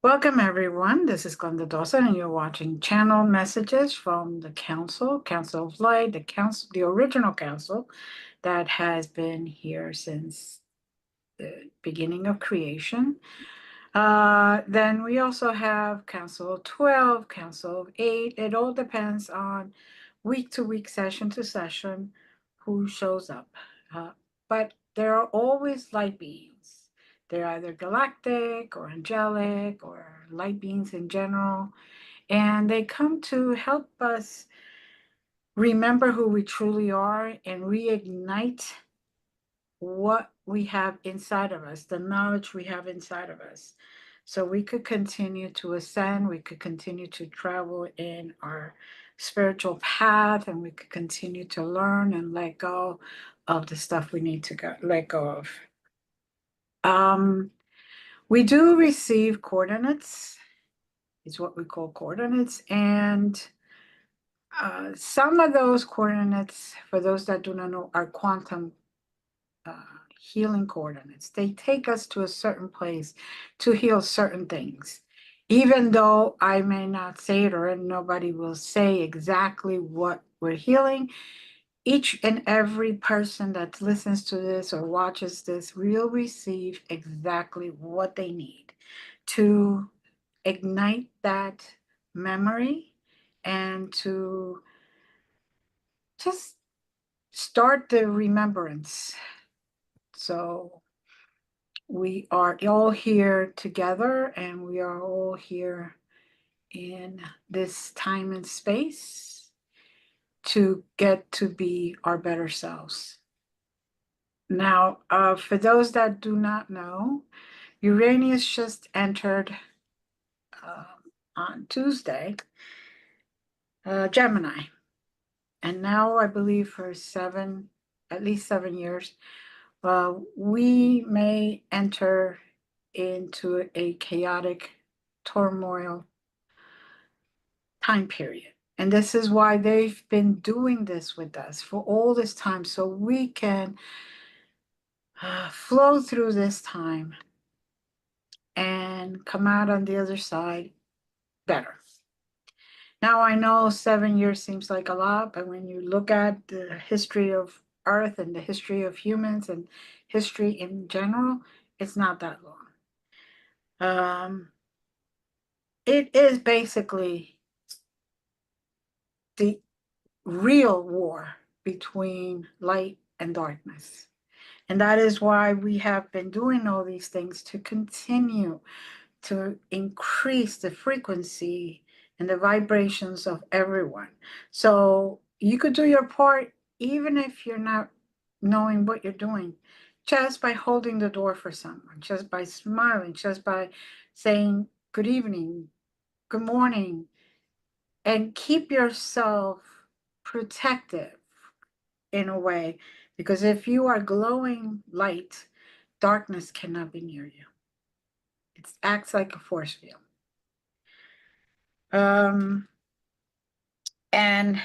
Welcome, everyone. This is Glenda Dawson, and you're watching Channel Messages from the Council of Light, the original council that has been here since the beginning of creation. Then we also have Council of 12, Council of 8. It all depends on week to week, session to session, who shows up. But there are always light beings. They're either galactic or angelic or light beings in general. And they come to help us remember who we truly are and reignite what we have inside of us, the knowledge we have inside of us. So we could continue to ascend, we could continue to travel in our spiritual path, and we could continue to learn and let go of the stuff we need to let go of. We do receive coordinates, is what we call coordinates, and some of those coordinates, for those that do not know, are quantum healing coordinates. They take us to a certain place to heal certain things. Even though I may not say it or nobody will say exactly what we're healing, each and every person that listens to this or watches this will receive exactly what they need to ignite that memory and to just start the remembrance. So we are all here together, and we are all here in this time and space to get to be our better selves. Now, for those that do not know, Uranus just entered on Tuesday, Gemini. And now I believe for at least 7 years, we may enter into a chaotic turmoil time period. And this is why they've been doing this with us for all this time, so we can flow through this time and come out on the other side better. Now, I know 7 years seems like a lot, but when you look at the history of Earth and the history of humans and history in general, it's not that long. It is basically the real war between light and darkness. And that is why we have been doing all these things, to continue to increase the frequency and the vibrations of everyone. So you could do your part even if you're not knowing what you're doing, just by holding the door for someone, just by smiling, just by saying good evening, good morning, and keep yourself protective in a way, because if you are glowing light, darkness cannot be near you. It acts like a force field. And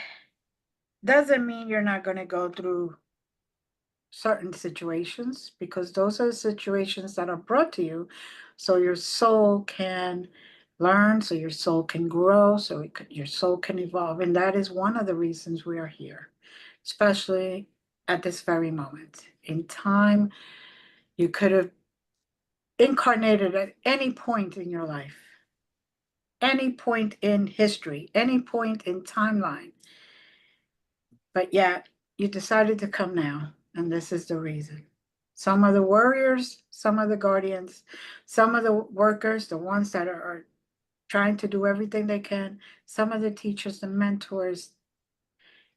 doesn't mean you're not going to go through certain situations, because those are situations that are brought to you so your soul can learn, so your soul can grow, so your soul can evolve. And that is one of the reasons we are here, especially at this very moment in time. You could have incarnated at any point in your life, any point in history, any point in timeline, but yet you decided to come now, and this is the reason. Some are the warriors, some are the guardians, some are the workers, the ones that are trying to do everything they can, some are the teachers, the mentors,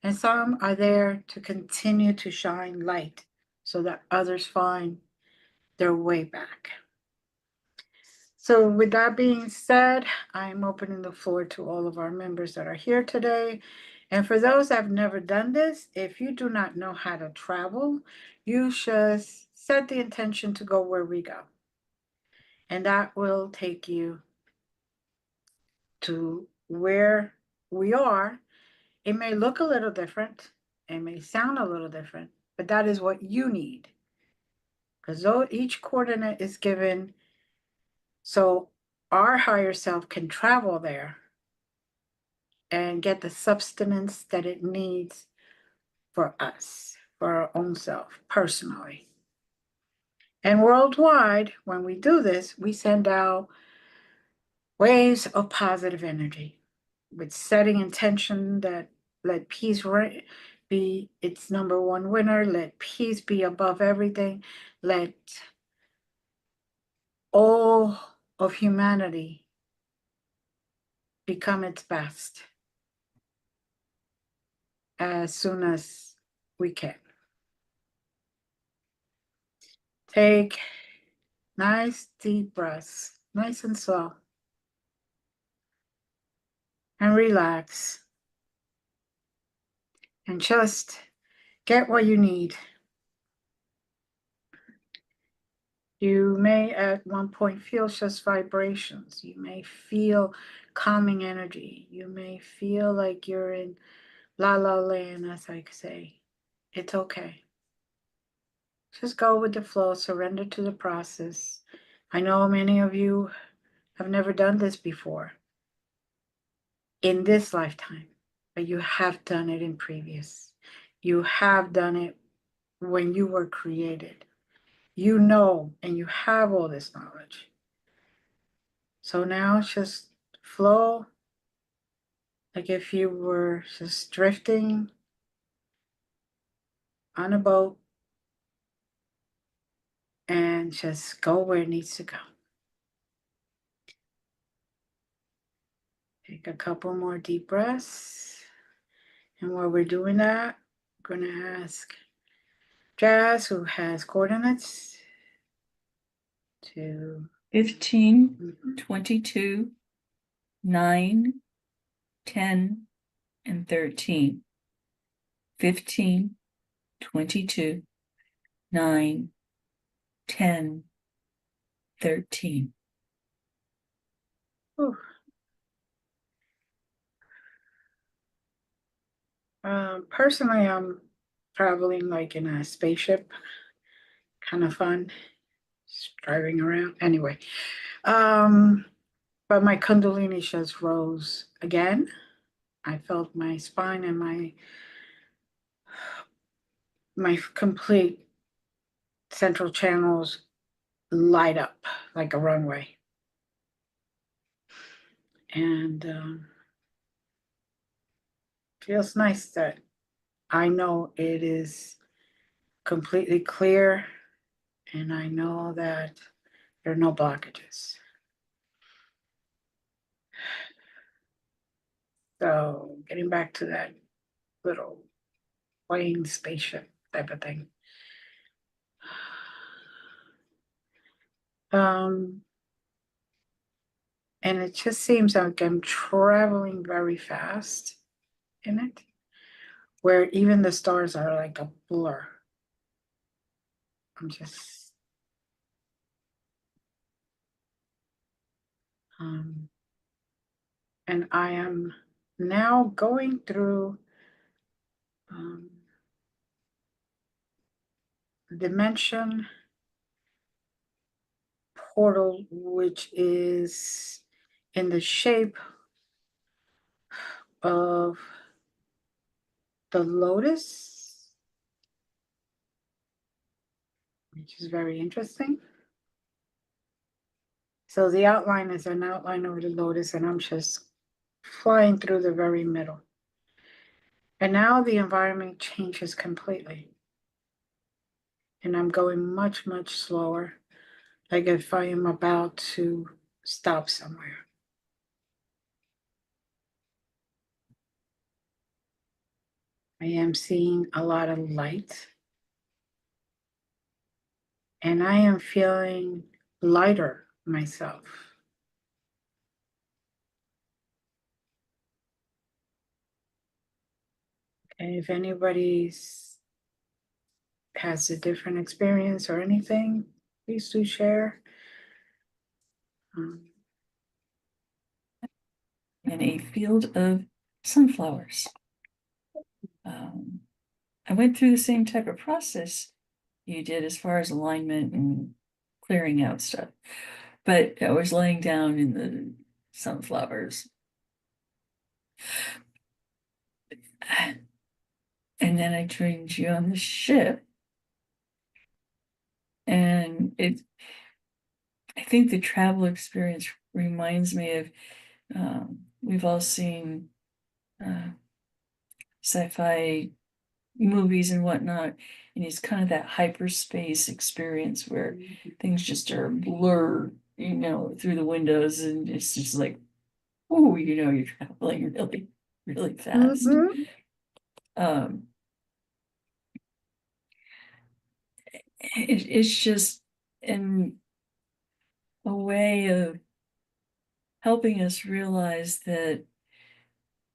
and some are there to continue to shine light so that others find their way back. So with that being said, I'm opening the floor to all of our members that are here today. And for those that have never done this, if you do not know how to travel, you should set the intention to go where we go. And that will take you to where we are. It may look a little different. It may sound a little different, but that is what you need. Because though each coordinate is given, so our higher self can travel there and get the substance that it needs for us, for our own self, personally. And worldwide, when we do this, we send out waves of positive energy with setting intention that let peace be its number one winner, let peace be above everything, let all of humanity become its best as soon as we can. Take nice deep breaths, nice and slow, and relax. And just get what you need. You may at one point feel just vibrations. You may feel calming energy. You may feel like you're in la la land, as I say. It's okay. Just go with the flow, surrender to the process. I know many of you have never done this before in this lifetime, but you have done it in previous. You have done it when you were created. You know, and you have all this knowledge. So now just flow like if you were just drifting on a boat and just go where it needs to go. Take a couple more deep breaths. And while we're doing that, I'm going to ask Jazz, who has coordinates, to 15, 22, 9, 10, and 13. 15, 22, 9, 10, 13. Whew. Personally, I'm traveling like in a spaceship, kind of fun, just driving around. Anyway, but my Kundalini just rose again. I felt my spine and my complete central channels light up like a runway. And feels nice that I know it is completely clear and I know that there are no blockages. So getting back to that little plane spaceship type of thing. And it just seems like I'm traveling very fast in it, where even the stars are like a blur. I'm just and I am now going through dimension portal, which is in the shape of the lotus, which is very interesting. So the outline is an outline of the lotus, and I'm just flying through the very middle. And now the environment changes completely. and I'm going much, much slower, like if I am about to stop somewhere. I am seeing a lot of light, and I am feeling lighter myself. And if anybody's has a different experience or anything, please do share. In a field of sunflowers. I went through the same type of process you did as far as alignment and clearing out stuff, but I was laying down in the sunflowers. And then I joined you on the ship. And I think the travel experience reminds me of, we've all seen sci-fi movies and whatnot, and it's kind of that hyperspace experience where things just are blurred, through the windows, and it's just like, oh, you're traveling really, really fast. It's just in a way of helping us realize that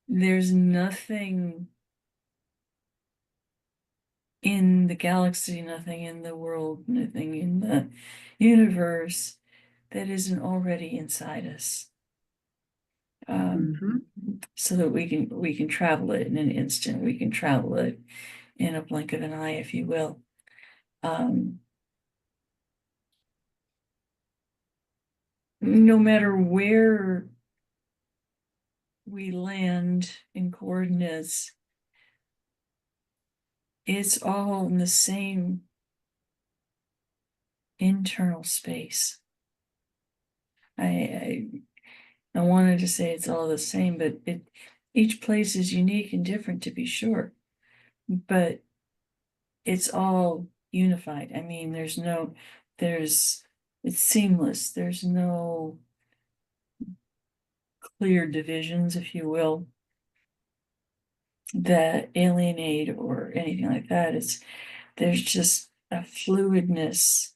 there's nothing in the galaxy, nothing in the world, nothing in the universe that isn't already inside us. So that we can travel it in an instant. We can travel it in a blink of an eye, if you will. No matter where we land in coordinates, it's all in the same internal space. I wanted to say it's all the same, but each place is unique and different, to be sure, but it's all unified. I mean, it's seamless. There's no clear divisions, if you will, that alienate or anything like that. There's just a fluidness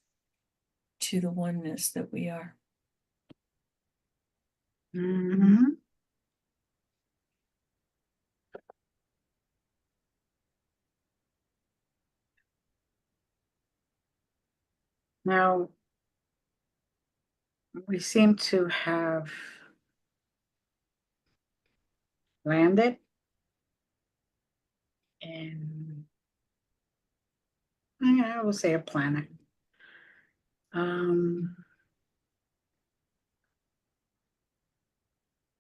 to the oneness that we are. Now, we seem to have landed in, I will say, a planet.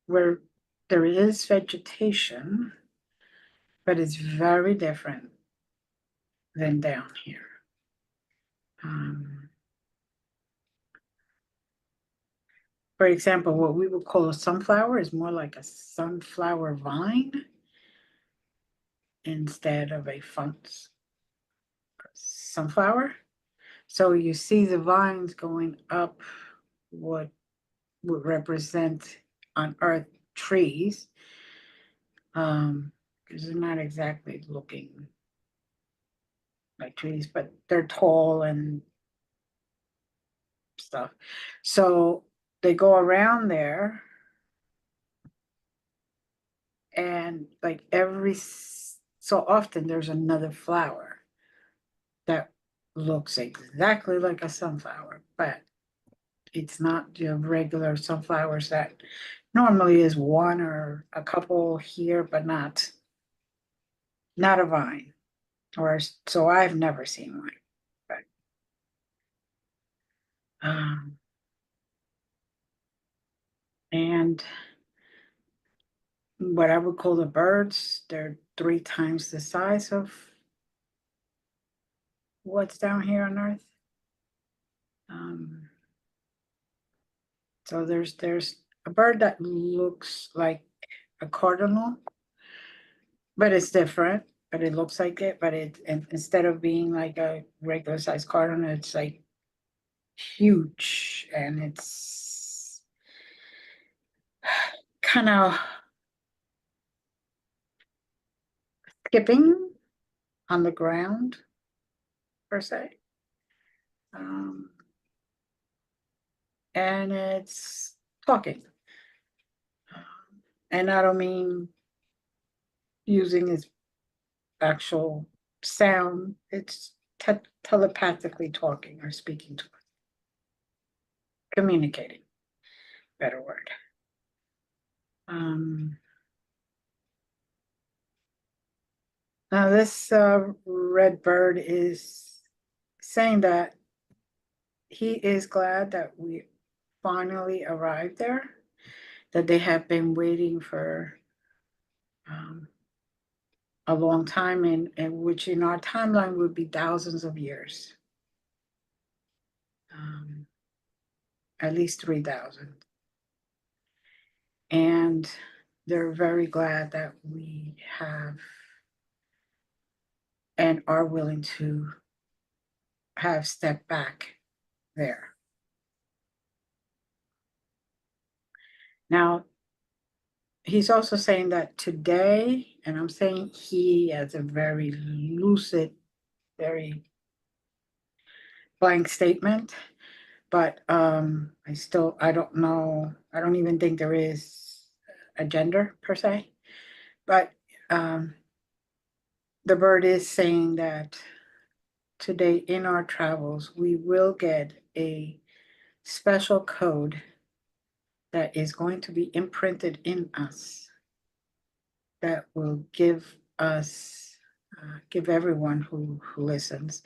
Where there is vegetation, but it's very different than down here. For example, what we would call a sunflower is more like a sunflower vine instead of a sunflower. So you see the vines going up what would represent on Earth trees, because they're not exactly looking like trees, but they're tall and stuff. So they go around there, and like every so often there's another flower that looks exactly like a sunflower, but it's not the regular sunflowers that normally is one or a couple here, but not a vine. Or so I've never seen one. But and what I would call the birds, they're 3 times the size of what's down here on Earth. So there's a bird that looks like a cardinal, but it's different. but it looks like it, but instead of being like a regular size coordinate, it's like huge, and it's kind of skipping on the ground per se. And it's talking. And I don't mean using its actual sound, it's telepathically talking or speaking to us. Communicating, better word. Now this red bird is saying that he is glad that we finally arrived there, that they have been waiting for a long time, and which in our timeline would be thousands of years. At least 3,000. And they're very glad that we have and are willing to have stepped back there. Now, he's also saying that today, and I'm saying he as a very lucid, very blank statement, but I don't know, I don't even think there is a gender per se, but the bird is saying that today in our travels, we will get a special code that is going to be imprinted in us that will give us, give everyone who listens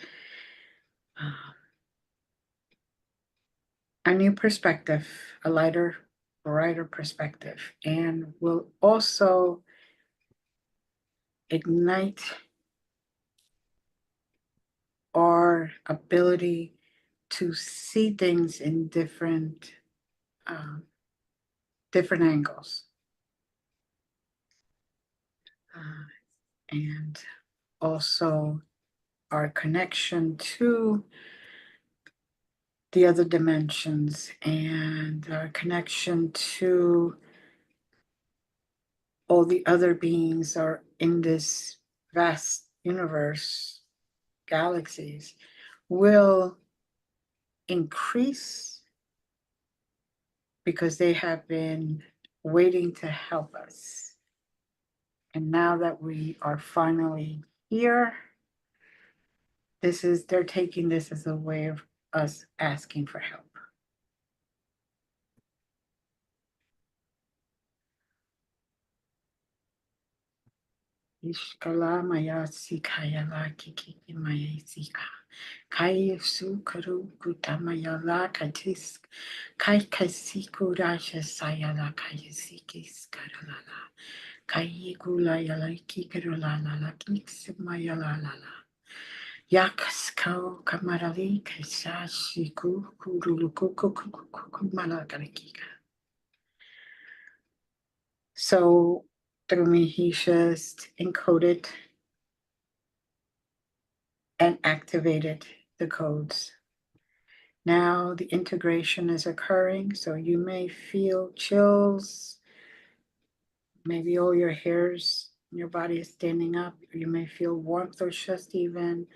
a new perspective, a lighter, brighter perspective, and will also ignite our ability to see things in different angles. And also our connection to the other dimensions and our connection to all the other beings are in this vast universe, galaxies, will increase because they have been waiting to help us. And now that we are finally here, they're taking this as a way of us asking for help. Ishkala maya sikaya la kiki maya sika. Kai su karu kutamaya la katis. Kai kasiku rasha saya la kai sikis karalala. Kai gula yala kikarula la kix maya la la la. Yakas kau kamarali kasashiku kurulukukukukuku malakarikika. So through me, he just encoded and activated the codes. Now the integration is occurring, so you may feel chills, maybe all your hairs in your body is standing up. You may feel warmth or just even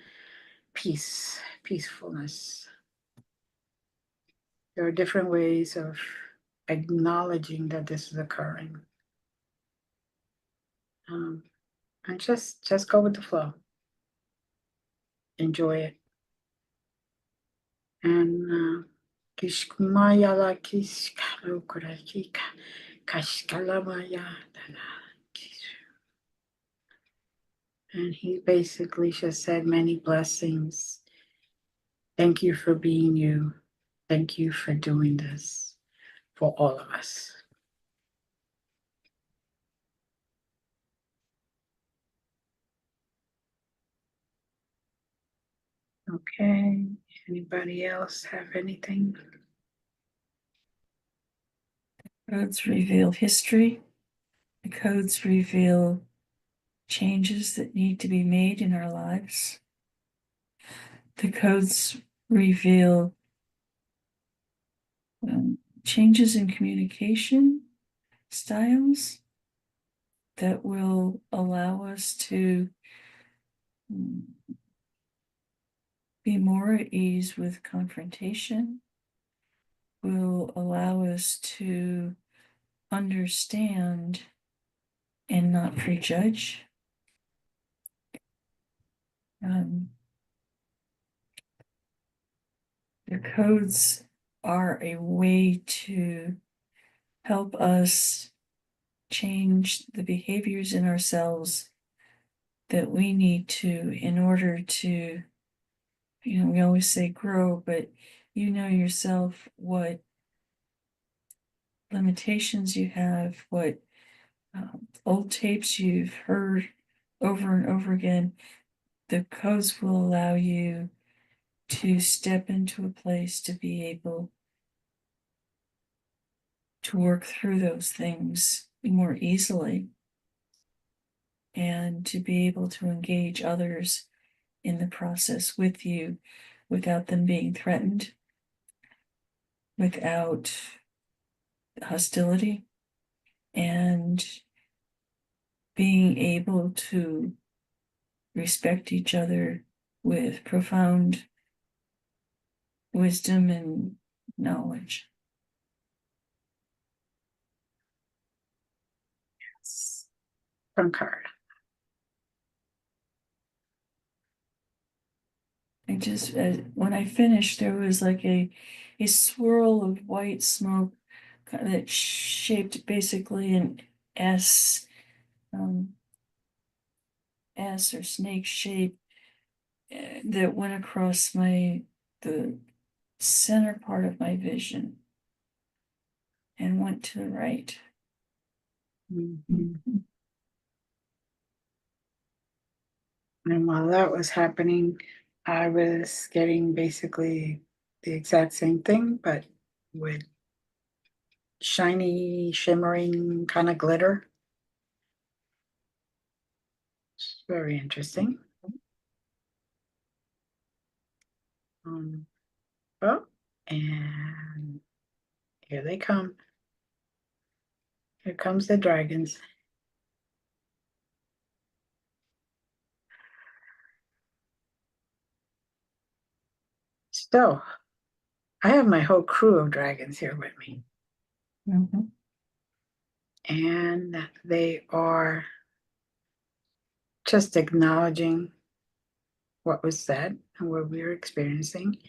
peace, peacefulness. There are different ways of acknowledging that this is occurring. And just go with the flow. Enjoy it. And Kishkumayala Kishkalo Kurajika Kashkalamaya. And he basically just said many blessings. Thank you for being you. Thank you for doing this for all of us. Okay, anybody else have anything? Codes reveal history. The codes reveal changes that need to be made in our lives. The codes reveal changes in communication styles that will allow us to be more at ease with confrontation, will allow us to understand and not prejudge. The codes are a way to help us change the behaviors in ourselves that we need to in order to, we always say grow, but you know yourself what limitations you have, what old tapes you've heard over and over again. The codes will allow you to step into a place to be able to work through those things more easily and to be able to engage others in the process with you without them being threatened, without hostility, and being able to respect each other with profound wisdom and knowledge. Yes. Concur. I just, when I finished, there was like a swirl of white smoke that shaped basically an S, S or snake shape that went across the center part of my vision and went to the right. Mhm. And while that was happening, I was getting basically the exact same thing, but with shiny, shimmering kind of glitter. It's very interesting. Oh, and here they come. Here comes the dragons. So, I have my whole crew of dragons here with me. Mhm. And they are just acknowledging what was said and what we were experiencing.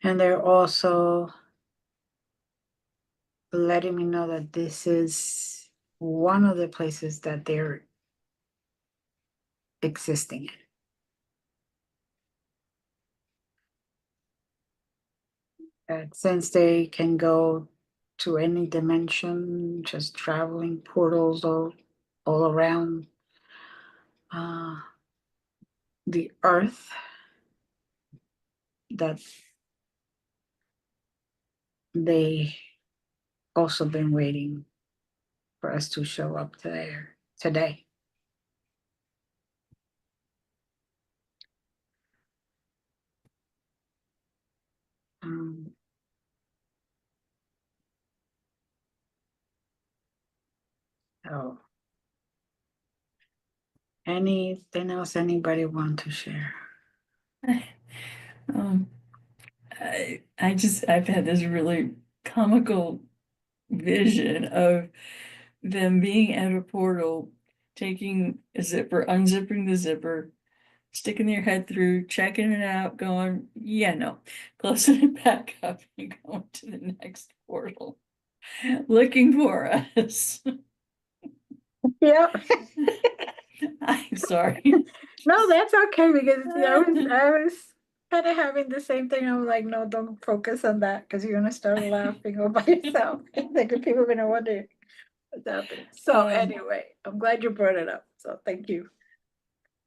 And they're also letting me know that this is one of the places that they're existing in. That since they can go to any dimension, just traveling portals all around the earth, that they also been waiting for us to show up there today. Um, oh, anything else anybody want to share? Um, I've had this really comical vision of them being at a portal, taking a zipper, unzipping the zipper, sticking their head through, checking it out, going, yeah, no, closing it back up and going to the next portal, looking for us. Yeah. I'm sorry. No, that's okay because I was kind of having the same thing. I was like, no, don't focus on that because you're gonna start laughing all by yourself. Like people are gonna wonder what's happening. So anyway, I'm glad you brought it up. So thank you.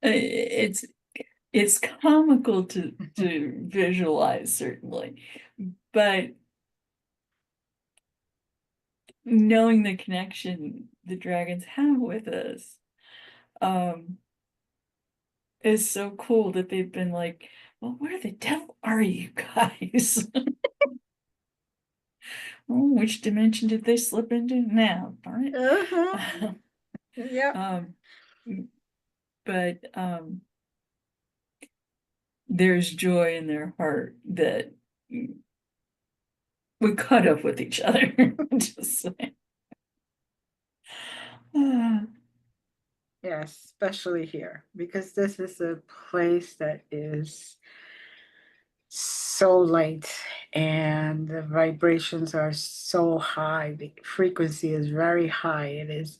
It's comical to visualize, certainly, but knowing the connection the dragons have with us, It's so cool that they've been like, well, where the devil are you guys? Oh, which dimension did they slip into now? Darn it. Uh-huh. Yep. Um, but there's joy in their heart that we caught up with each other. Just saying. Yes, especially here, because this is a place that is so light and the vibrations are so high. The frequency is very high. It is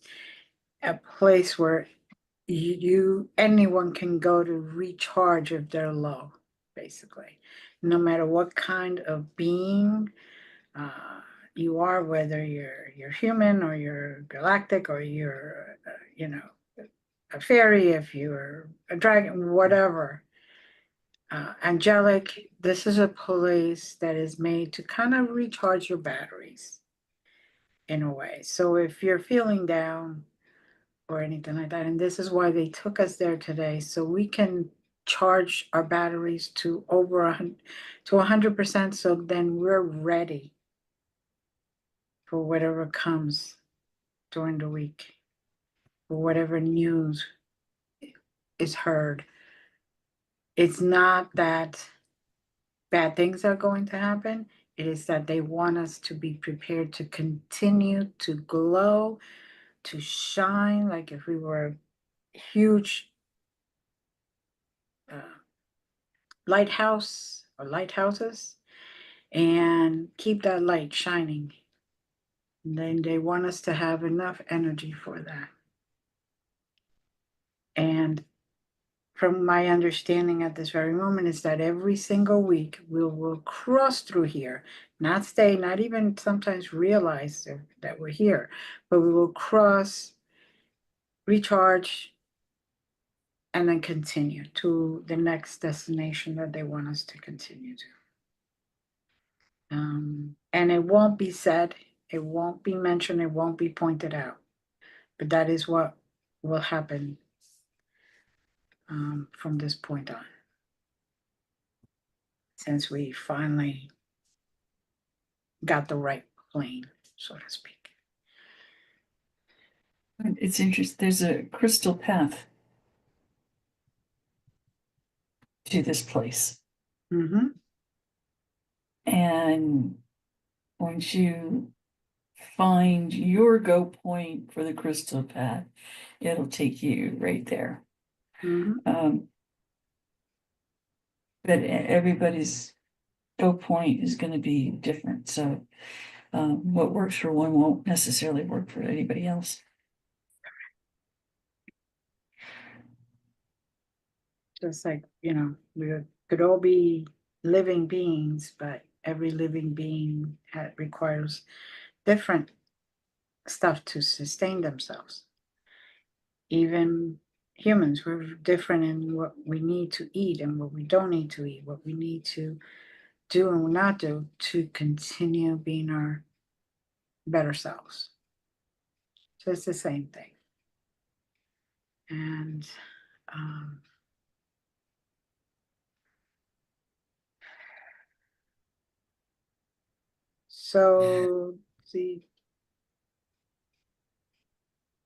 a place where anyone can go to recharge if they're low, basically. No matter what kind of being you are, whether you're human or you're galactic or you're a fairy, if you're a dragon, whatever. Angelic, this is a place that is made to kind of recharge your batteries in a way. So if you're feeling down or anything like that, and this is why they took us there today, so we can charge our batteries to over 100%, so then we're ready for whatever comes during the week, for whatever news is heard. It's not that bad things are going to happen. It is that they want us to be prepared to continue to glow, to shine, like if we were huge lighthouse or lighthouses, and keep that light shining. And then they want us to have enough energy for that. And from my understanding at this very moment is that every single week we will cross through here, not stay, not even sometimes realize that we're here, but we will cross, recharge, and then continue to the next destination that they want us to continue to. And it won't be said, it won't be mentioned, it won't be pointed out, but that is what will happen from this point on, since we finally got the right plane, so to speak. It's interesting. There's a crystal path to this place. Mm-hmm. And once you find your go point for the crystal path, it'll take you right there. Mm-hmm. But everybody's go point is going to be different. So what works for one won't necessarily work for anybody else. Just like, we could all be living beings, but every living being requires different stuff to sustain themselves. Even humans, we're different in what we need to eat and what we don't need to eat, what we need to do and not do to continue being our better selves. So it's the same thing. And um, so the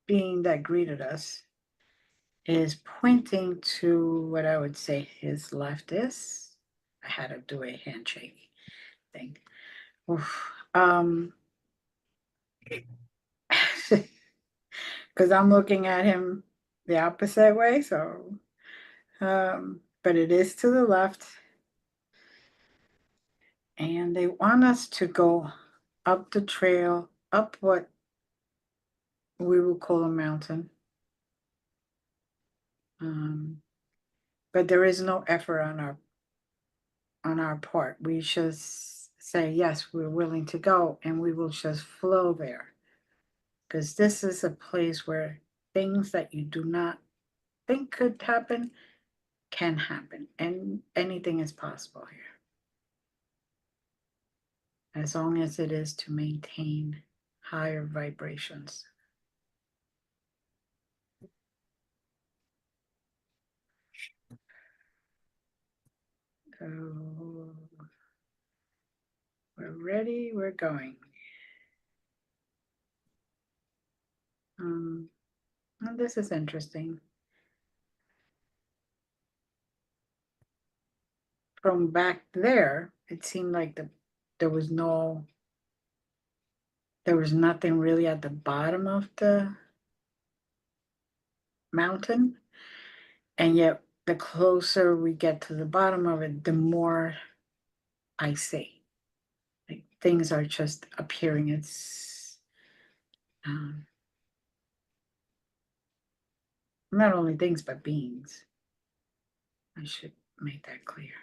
being that greeted us is pointing to what I would say his left is. I had to do a handshake thing. Oof. Because I'm looking at him the opposite way, so but it is to the left, and they want us to go up the trail, up what we will call a mountain. But there is no effort on our part. We just say yes, we're willing to go, and we will just flow there. Because this is a place where things that you do not think could happen can happen, and anything is possible here, as long as it is to maintain higher vibrations. So we're ready, we're going. And this is interesting. From back there, it seemed like there was nothing really at the bottom of the mountain. And yet the closer we get to the bottom of it, the more I see. Like things are just appearing. It's not only things, but beings. I should make that clear.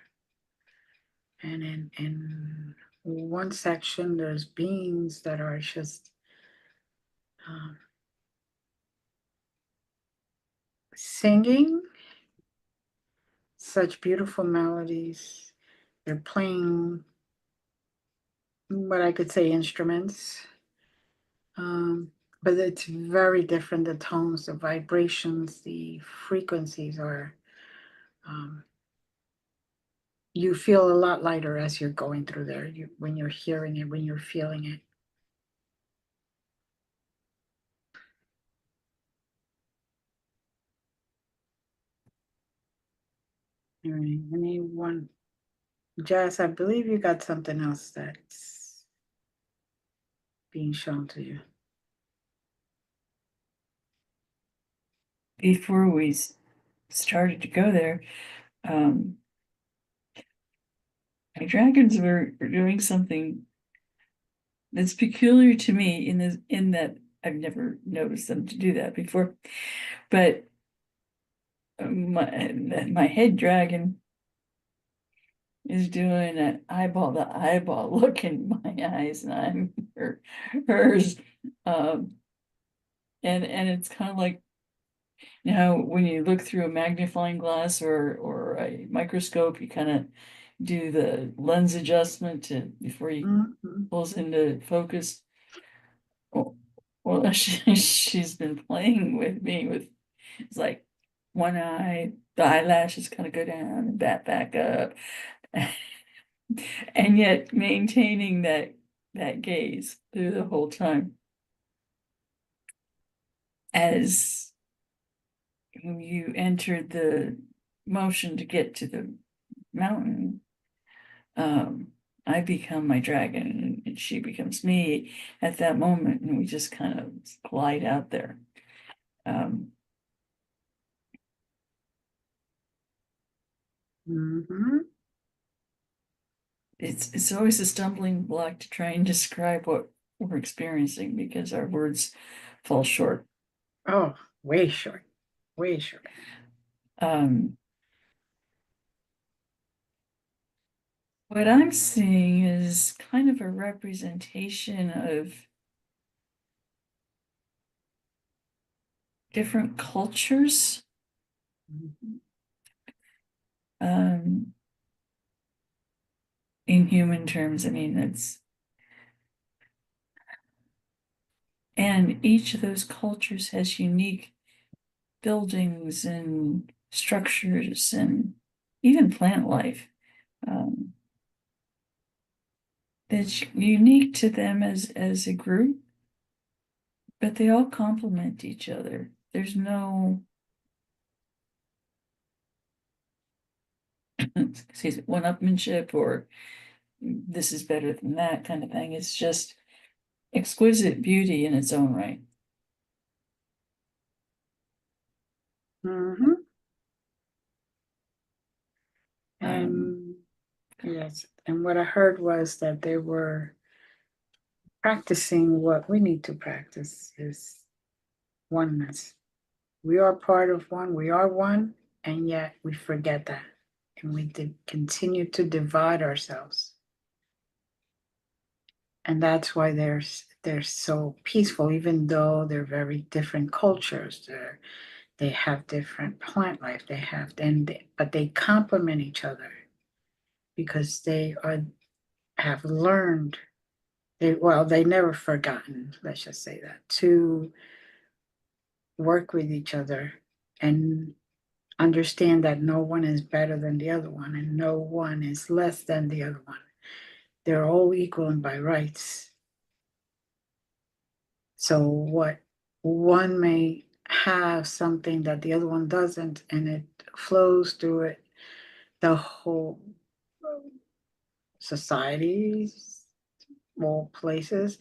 And in one section, there's beings that are just singing such beautiful melodies. They're playing what I could say instruments. But it's very different. The tones, the vibrations, the frequencies are, you feel a lot lighter as you're going through there, when you're hearing it, when you're feeling it. All right, anyone? Jazz, I believe you got something else that's being shown to you. Before we started to go there, my dragons were doing something that's peculiar to me in that I've never noticed them to do that before. But my head dragon is doing an eyeball to eyeball look in my eyes, and I'm hers. And it's kind of like, you know, when you look through a magnifying glass or a microscope, you kind of do the lens adjustment before you pulls into focus. Well, she's been playing with me with, it's like one eye, the eyelashes kind of go down and back up, and yet maintaining that gaze through the whole time. As you entered the motion to get to the mountain, I become my dragon and she becomes me at that moment, and we just kind of glide out there. It's always a stumbling block to try and describe what we're experiencing because our words fall short. Oh, way short, way short. What I'm seeing is kind of a representation of different cultures. In human terms, I mean, and each of those cultures has unique buildings and structures and even plant life. That's unique to them as a group, but they all complement each other. There's no excuse me, one-upmanship or this is better than that kind of thing. It's just exquisite beauty in its own right. And yes, and what I heard was that they were practicing what we need to practice is oneness. We are part of one, we are one, and yet we forget that. And we continue to divide ourselves. And that's why they're so peaceful, even though they're very different cultures. They have different plant life. But they complement each other because they have learned. They never forgotten. Let's just say that, to work with each other and understand that no one is better than the other one and no one is less than the other one. They're all equal and by rights. So what one may have something that the other one doesn't, and it flows through it, the whole societies, all places,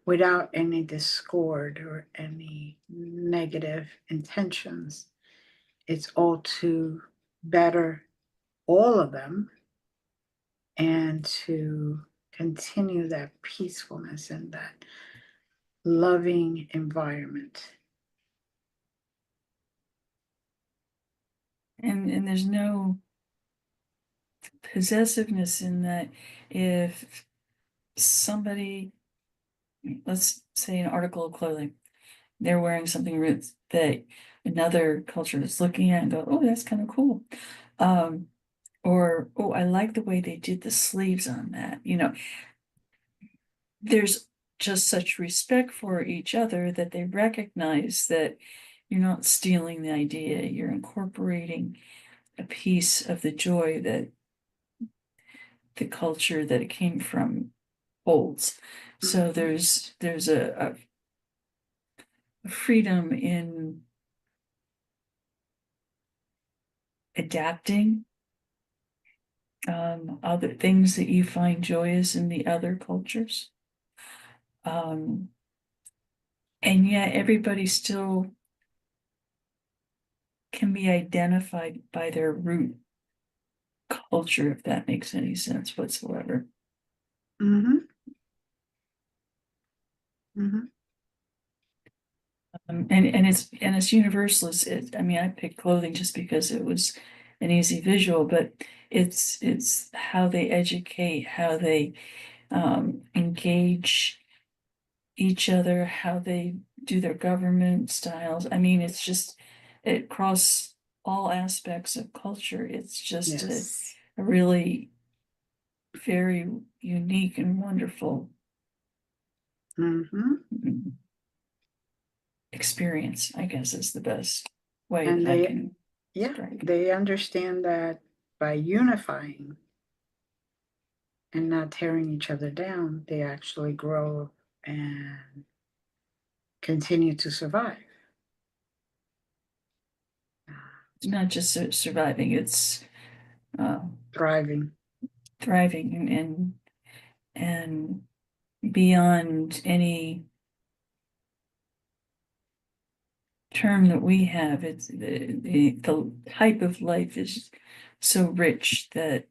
without any discord or any negative intentions. It's all to better all of them and to continue that peacefulness and that loving environment. And there's no possessiveness in that. If somebody, let's say an article of clothing, they're wearing something that another culture is looking at and go, oh, that's kind of cool. Or, oh, I like the way they did the sleeves on that. There's just such respect for each other that they recognize that you're not stealing the idea, you're incorporating a piece of the joy that the culture that it came from holds. So there's a freedom in adapting other things that you find joyous in the other cultures. And yet everybody still can be identified by their root culture, if that makes any sense whatsoever. Mm-hmm. Mm-hmm. And it's universal. I mean, I picked clothing just because it was an easy visual, but it's how they educate, how they engage each other, how they do their government styles. I mean, it's just across all aspects of culture. It's just Yes. a really very unique and wonderful Mm-hmm. experience, I guess, is the best way And that I can yeah, describe it. they understand that by unifying and not tearing each other down, they actually grow and continue to survive. It's not just surviving, it's Thriving. thriving and beyond any term that we have. It's the type of life is so rich that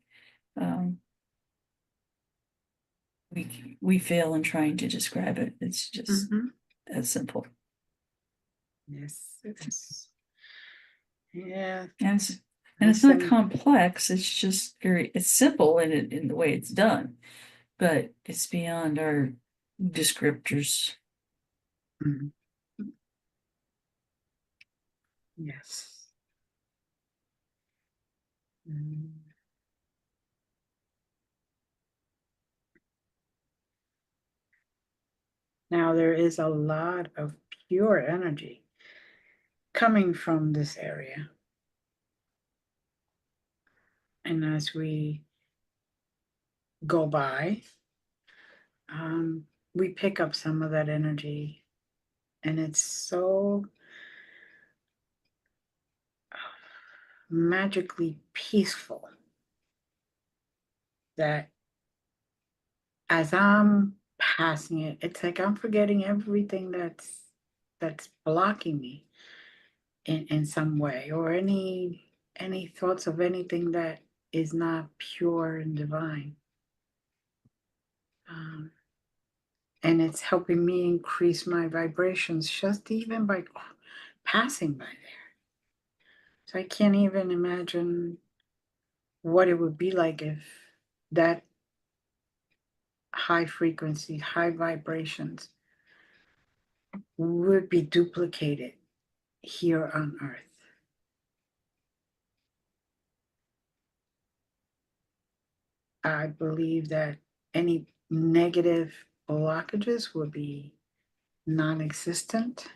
we fail in trying to describe it. It's just Mm-hmm. that simple. Yes, it is. Yeah. And it's not complex. It's just it's simple in the way it's done, but it's beyond our descriptors. Mm-hmm. Yes. Mm. Now there is a lot of pure energy coming from this area. And as we go by, we pick up some of that energy, and it's so magically peaceful that as I'm passing it, it's like I'm forgetting everything that's blocking me in some way, or any thoughts of anything that is not pure and divine. And it's helping me increase my vibrations just even by passing by there. So I can't even imagine what it would be like if that high frequency, high vibrations would be duplicated here on Earth. I believe that any negative blockages would be non existent.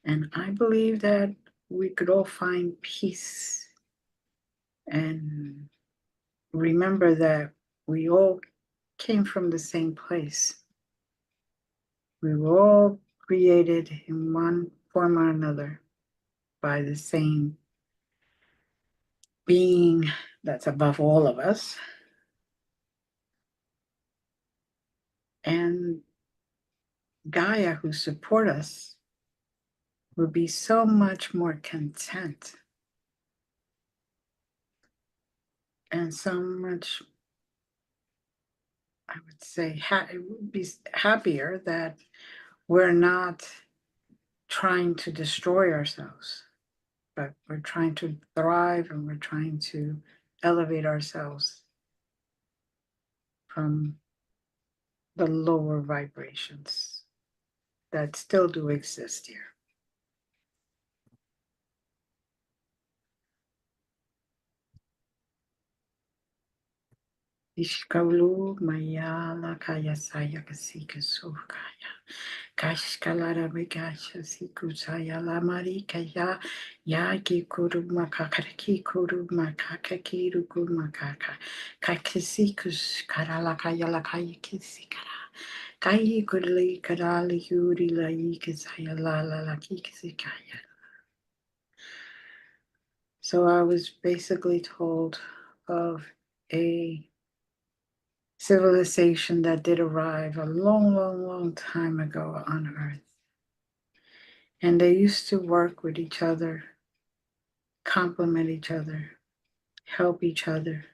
And I believe that we could all find peace and remember that we all came from the same place. We were all created in one form or another by the same being that's above all of us. And Gaia, who support us, will be so much more content and so much, I would say, be happier that we're not trying to destroy ourselves, but we're trying to thrive and we're trying to elevate ourselves from the lower vibrations that still do exist here. Ishkalu Mayala Kaya Saya Kasika Sukaya. Kashkalara Vigasha Sikusaya Lamari Kaya Yagi Kuru Makakaki Kuru Makakaki Ruku Makaka Kakisikus Karalakaya Lakaya Kisikara Kai Kurli Karali Yuri Laikisaya Lala Lakikisikaya. So I was basically told of a civilization that did arrive a long, long, long time ago on Earth. And they used to work with each other, complement each other, help each other.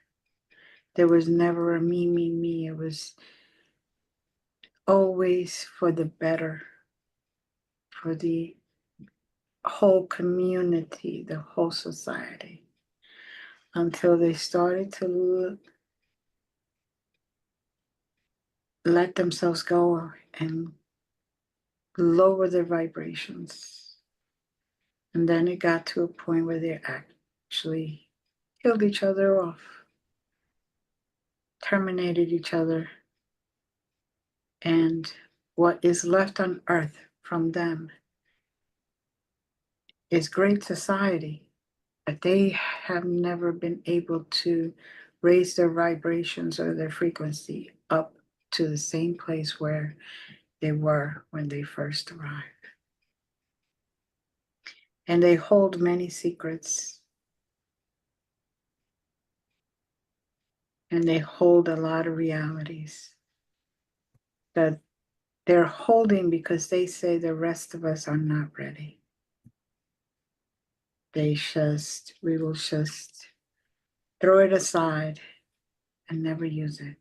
There was never a me, me, me. It was always for the better, for the whole community, the whole society, until they started to let themselves go and lower their vibrations. And then it got to a point where they actually killed each other off, terminated each other, and what is left on earth from them is great society, but they have never been able to raise their vibrations or their frequency up to the same place where they were when they first arrived. And they hold many secrets, and they hold a lot of realities that they're holding because they say the rest of us are not ready. We will just throw it aside and never use it.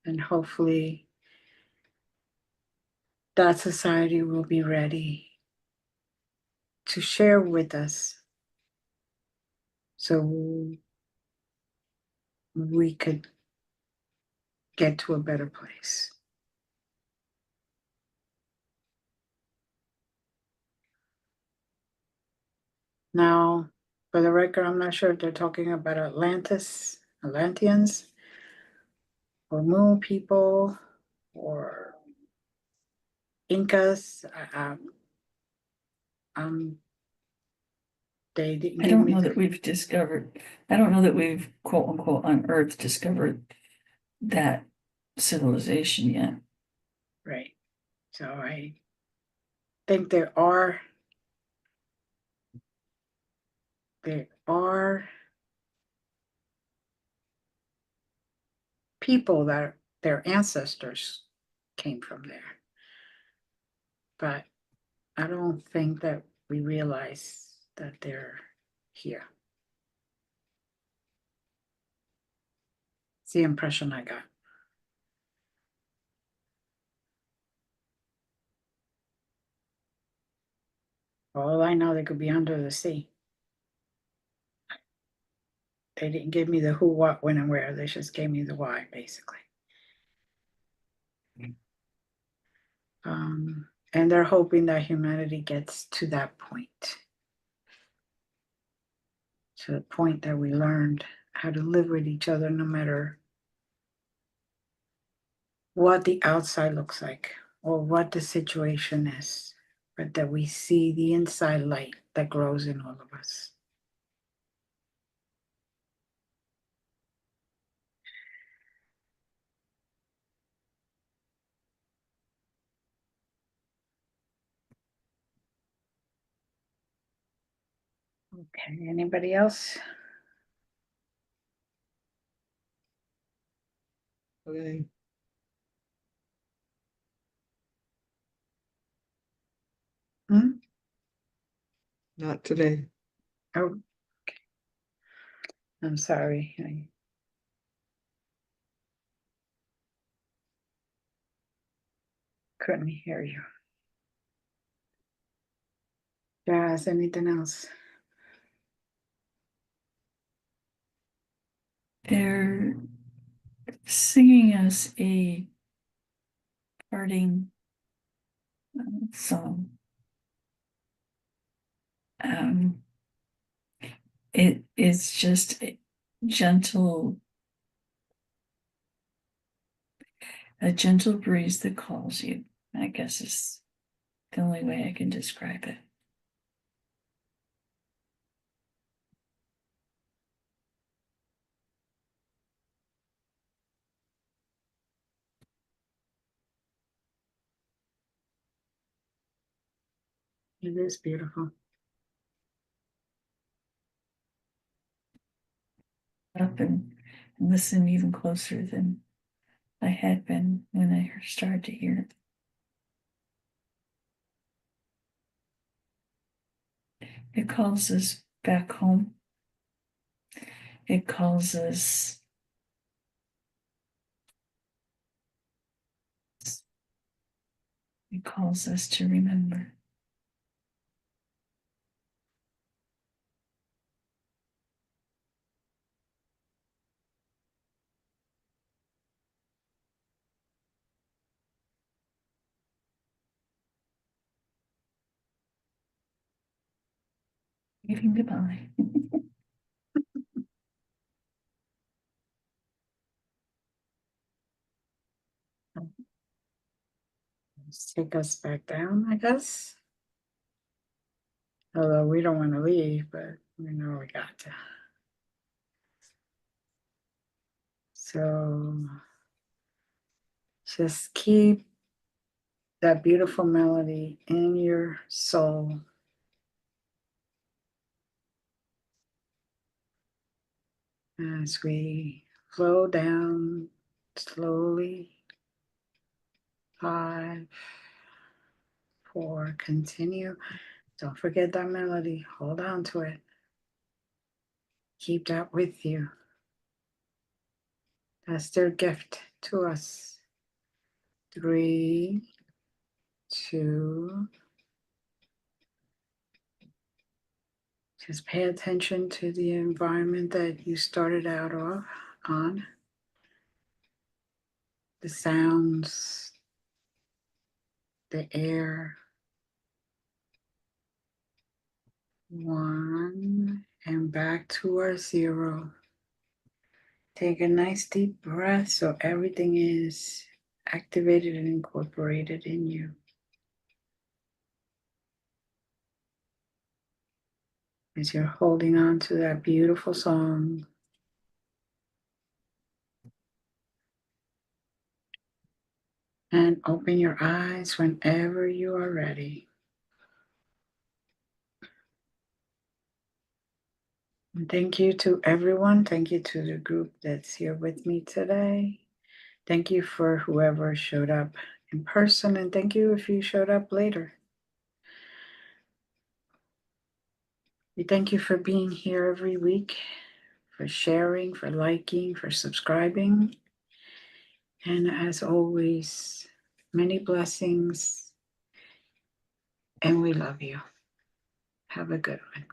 And hopefully that society will be ready to share with us so we could get to a better place. Now, for the record, I'm not sure if they're talking about Atlanteans, or Moon people, or Incas. They didn't I give don't me know that we've quote unquote unearthed, discovered that civilization yet. right. So I think there are people that their ancestors came from there. But I don't think that we realize that they're here. It's the impression I got. For all I know, they could be under the sea. They didn't give me the who, what, when, and where. They just gave me the why, basically. And they're hoping that humanity gets to that point. To the point that we learned how to live with each other no matter what the outside looks like or what the situation is. but that we see the inside light that grows in all of us. Okay, anybody else? Okay. Hmm? Not today. Oh, okay. I'm sorry. I couldn't hear you. Jazz, anything else? They're singing us a parting song. It's just a gentle breeze that calls you, I guess is the only way I can describe it. It is beautiful. Up and listen even closer than I had been when I started to hear it. It calls us back home. It calls us to remember. Waving goodbye. Let's take us back down, I guess. Although we don't want to leave, but we know we got to. So just keep that beautiful melody in your soul. As we flow down slowly. 5, 4, continue. Don't forget that melody. Hold on to it. Keep that with you. That's their gift to us. 3, 2. Just pay attention to the environment that you started out on. The sounds, the air. 1, and back to our 0. Take a nice deep breath so everything is activated and incorporated in you. As you're holding on to that beautiful song. And open your eyes whenever you are ready. And thank you to everyone. Thank you to the group that's here with me today. Thank you for whoever showed up in person, and thank you if you showed up later. We thank you for being here every week, for sharing, for liking, for subscribing. And as always, many blessings, and we love you. Have a good one.